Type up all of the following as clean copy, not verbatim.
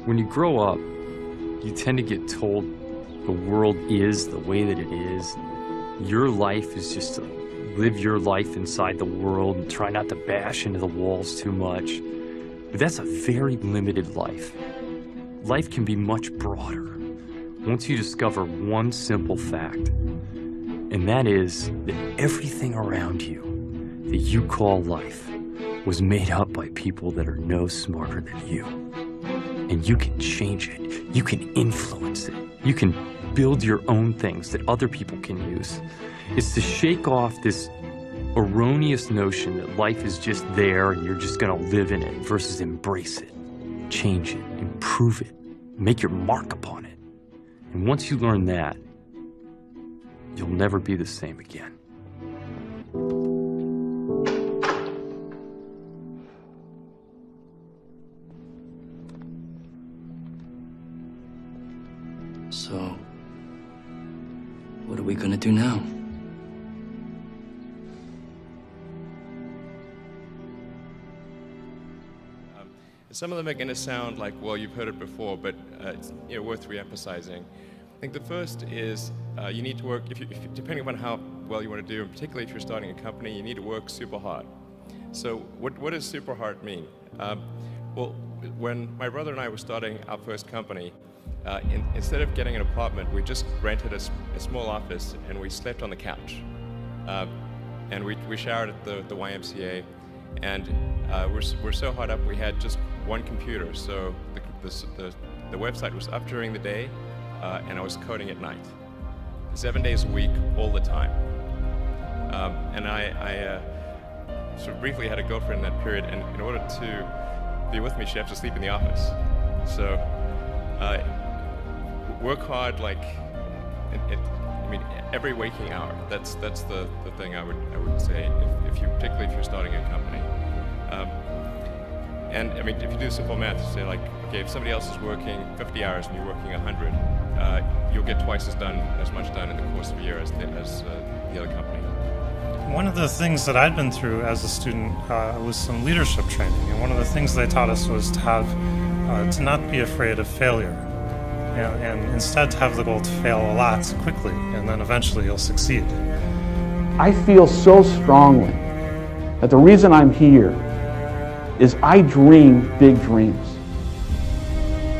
When you grow up, you tend to get told the world is the way that it is. Your life is just to live your life inside the world and try not to bash into the walls too much. But that's a very limited life. Life can be much broader once you discover one simple fact, and that is that everything around you that you call life was made up by people that are no smarter than you. And you can change it. You can influence it. You can build your own things that other people can use. It's to shake off this erroneous notion that life is just there and you're just gonna live in it versus embrace it, change it, improve it, make your mark upon it. And once you learn that, you'll never be the same again. So, what are we gonna do now? Some of them are going to sound like, well, you've heard it before, but it's worth re-emphasizing. I think the first is you need to work, depending upon how well you want to do, and particularly if you're starting a company, you need to work super hard. So what does super hard mean? Well, when my brother and I were starting our first company, instead of getting an apartment, we just rented a small office and we slept on the couch. And we showered at the YMCA, and we're so hard up we had just one computer, so the website was up during the day, and I was coding at night, 7 days a week, all the time. And I sort of briefly had a girlfriend in that period, and in order to be with me, she had to sleep in the office. So work hard, like I mean, every waking hour. That's the thing I would say, particularly if you're starting a company. And I mean, if you do simple math, say like, okay, if somebody else is working 50 hours and you're working 100, you'll get twice as much done in the course of a year as the other company. One of the things that I'd been through as a student was some leadership training, and one of the things they taught us was to not be afraid of failure, and instead to have the goal to fail a lot quickly, and then eventually you'll succeed. I feel so strongly that the reason I'm here is I dream big dreams.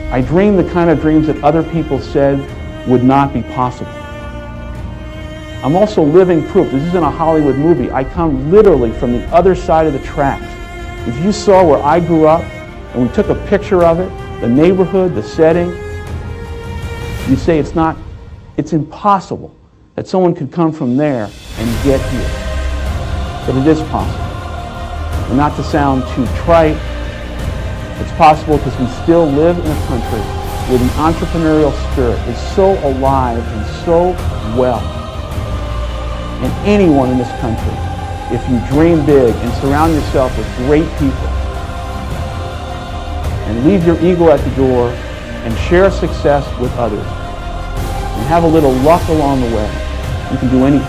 I dream the kind of dreams that other people said would not be possible. I'm also living proof. This isn't a Hollywood movie. I come literally from the other side of the tracks. If you saw where I grew up and we took a picture of it, the neighborhood, the setting, you'd say it's impossible that someone could come from there and get here. But it is possible. And not to sound too trite, it's possible because we still live in a country where the entrepreneurial spirit is so alive and so well. And anyone in this country, if you dream big and surround yourself with great people and leave your ego at the door and share success with others and have a little luck along the way, you can do anything.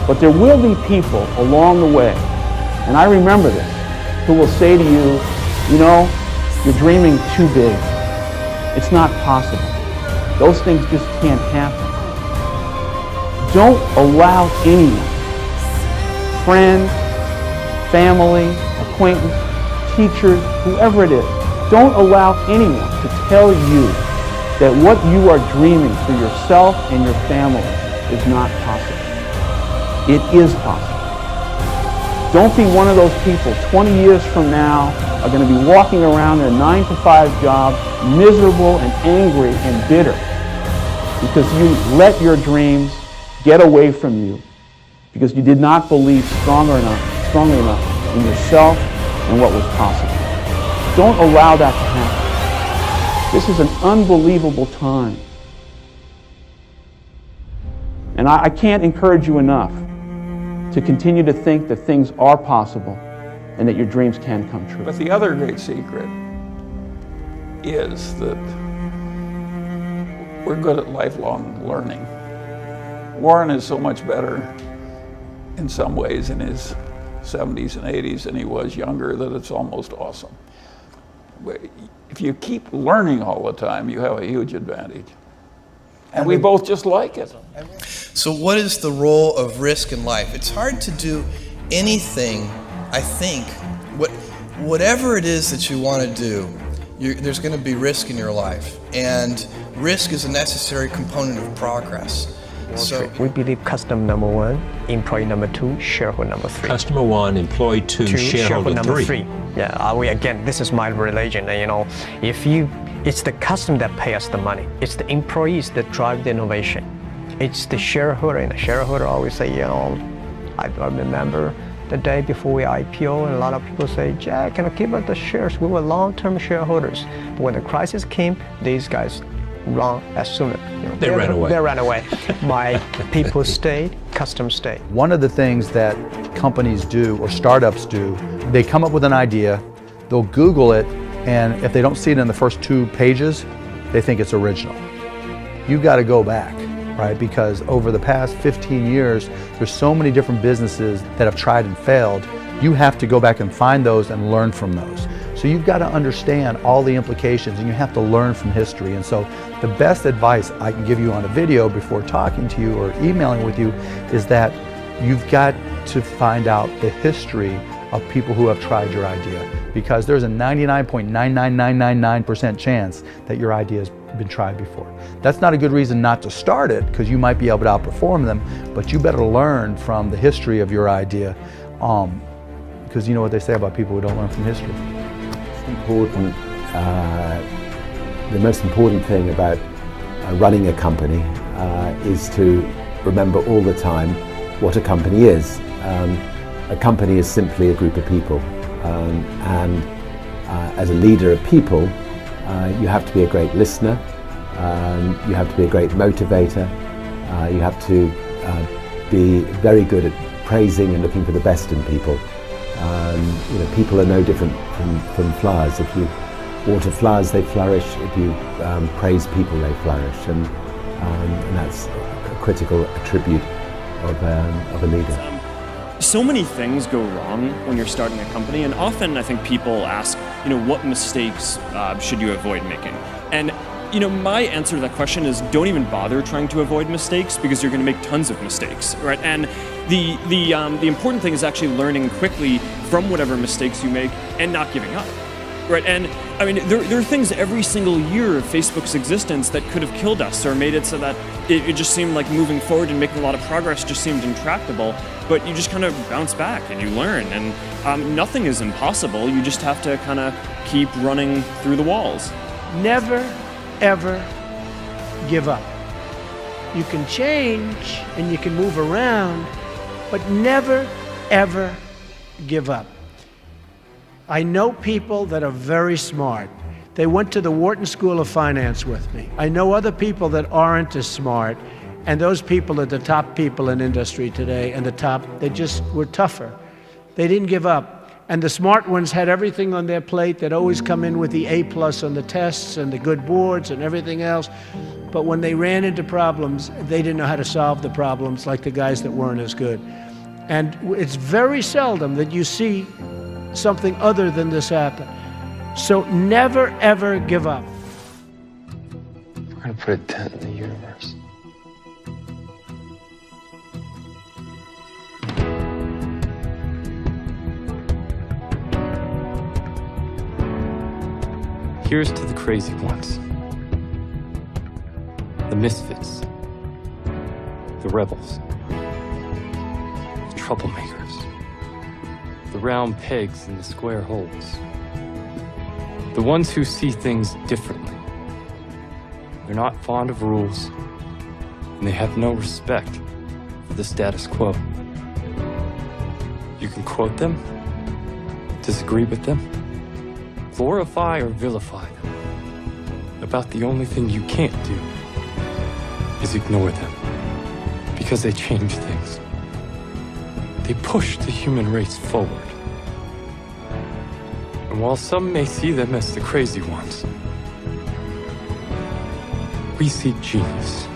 But there will be people along the way, and I remember this, who will say to you, you know, you're dreaming too big. It's not possible. Those things just can't happen. Don't allow anyone, friend, family, acquaintance, teachers, whoever it is, don't allow anyone to tell you that what you are dreaming for yourself and your family is not possible. It is possible. Don't be one of those people 20 years from now are going to be walking around in a 9-to-5 job, miserable and angry and bitter because you let your dreams get away from you because you did not believe strongly enough in yourself and what was possible. Don't allow that to happen. This is an unbelievable time. And I can't encourage you enough to continue to think that things are possible and that your dreams can come true. But the other great secret is that we're good at lifelong learning. Warren is so much better in some ways in his 70s and 80s than he was younger that it's almost awesome. if you keep learning all the time, you have a huge advantage. And we both just like it. So what is the role of risk in life? It's hard to do anything, I think, whatever it is that you want to do, there's going to be risk in your life. And risk is a necessary component of progress. So we believe customer number 1, employee number 2, shareholder number 3. Customer 1, employee 2, shareholder number 3. Yeah, this is my religion. It's the customer that pay us the money. It's the employees that drive the innovation. It's the shareholder, and the shareholder always say, I remember the day before we IPO, and a lot of people say, Jack, can I keep up the shares? We were long-term shareholders. But when the crisis came, these guys run as soon as they ran away. They ran away. My people stayed, customers stayed. One of the things that companies do or startups do, they come up with an idea, they'll Google it, and if they don't see it in the first 2 pages, they think it's original. You've got to go back, right? Because over the past 15 years, there's so many different businesses that have tried and failed. You have to go back and find those and learn from those. So you've got to understand all the implications, and you have to learn from history. And so the best advice I can give you on a video before talking to you or emailing with you is that you've got to find out the history of people who have tried your idea, because there's a 99.99999% chance that your idea has been tried before. That's not a good reason not to start it, because you might be able to outperform them, but you better learn from the history of your idea, because you know what they say about people who don't learn from history. It's important, the most important thing about running a company is to remember all the time what a company is. A company is simply a group of people, and as a leader of people, you have to be a great listener, you have to be a great motivator, you have to be very good at praising and looking for the best in people. People are no different from flowers. If you water flowers, they flourish. If you praise people, they flourish, and that's a critical attribute of a leader. So many things go wrong when you're starting a company, and often I think people ask, what mistakes should you avoid making? And my answer to that question is don't even bother trying to avoid mistakes, because you're going to make tons of mistakes, right? And the important thing is actually learning quickly from whatever mistakes you make and not giving up, right? And there are things every single year of Facebook's existence that could have killed us or made it so that it just seemed like moving forward and making a lot of progress just seemed intractable. But you just kind of bounce back and you learn, and nothing is impossible. You just have to kind of keep running through the walls. Never, ever give up. You can change and you can move around, but never, ever give up. I know people that are very smart. They went to the Wharton School of Finance with me. I know other people that aren't as smart, and those people are the top people in industry today, and they just were tougher. They didn't give up. And the smart ones had everything on their plate. They'd always come in with the A+ on the tests and the good boards and everything else. But when they ran into problems, they didn't know how to solve the problems like the guys that weren't as good. And it's very seldom that you see something other than this happen. So never, ever give up. We're going to put a dent in the universe. Here's to the crazy ones, the misfits, the rebels, the troublemakers, the round pegs in the square holes, the ones who see things differently. They're not fond of rules, and they have no respect for the status quo. You can quote them, disagree with them, glorify or vilify them. About the only thing you can't do is ignore them, because they change things. They push the human race forward. And while some may see them as the crazy ones, we see genius.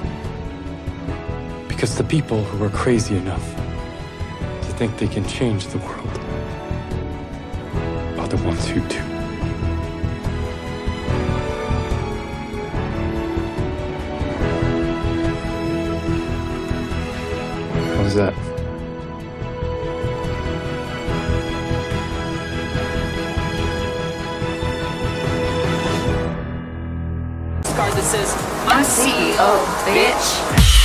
Because the people who are crazy enough to think they can change the world are the ones who do. was that? Card that says, I'm CEO, bitch.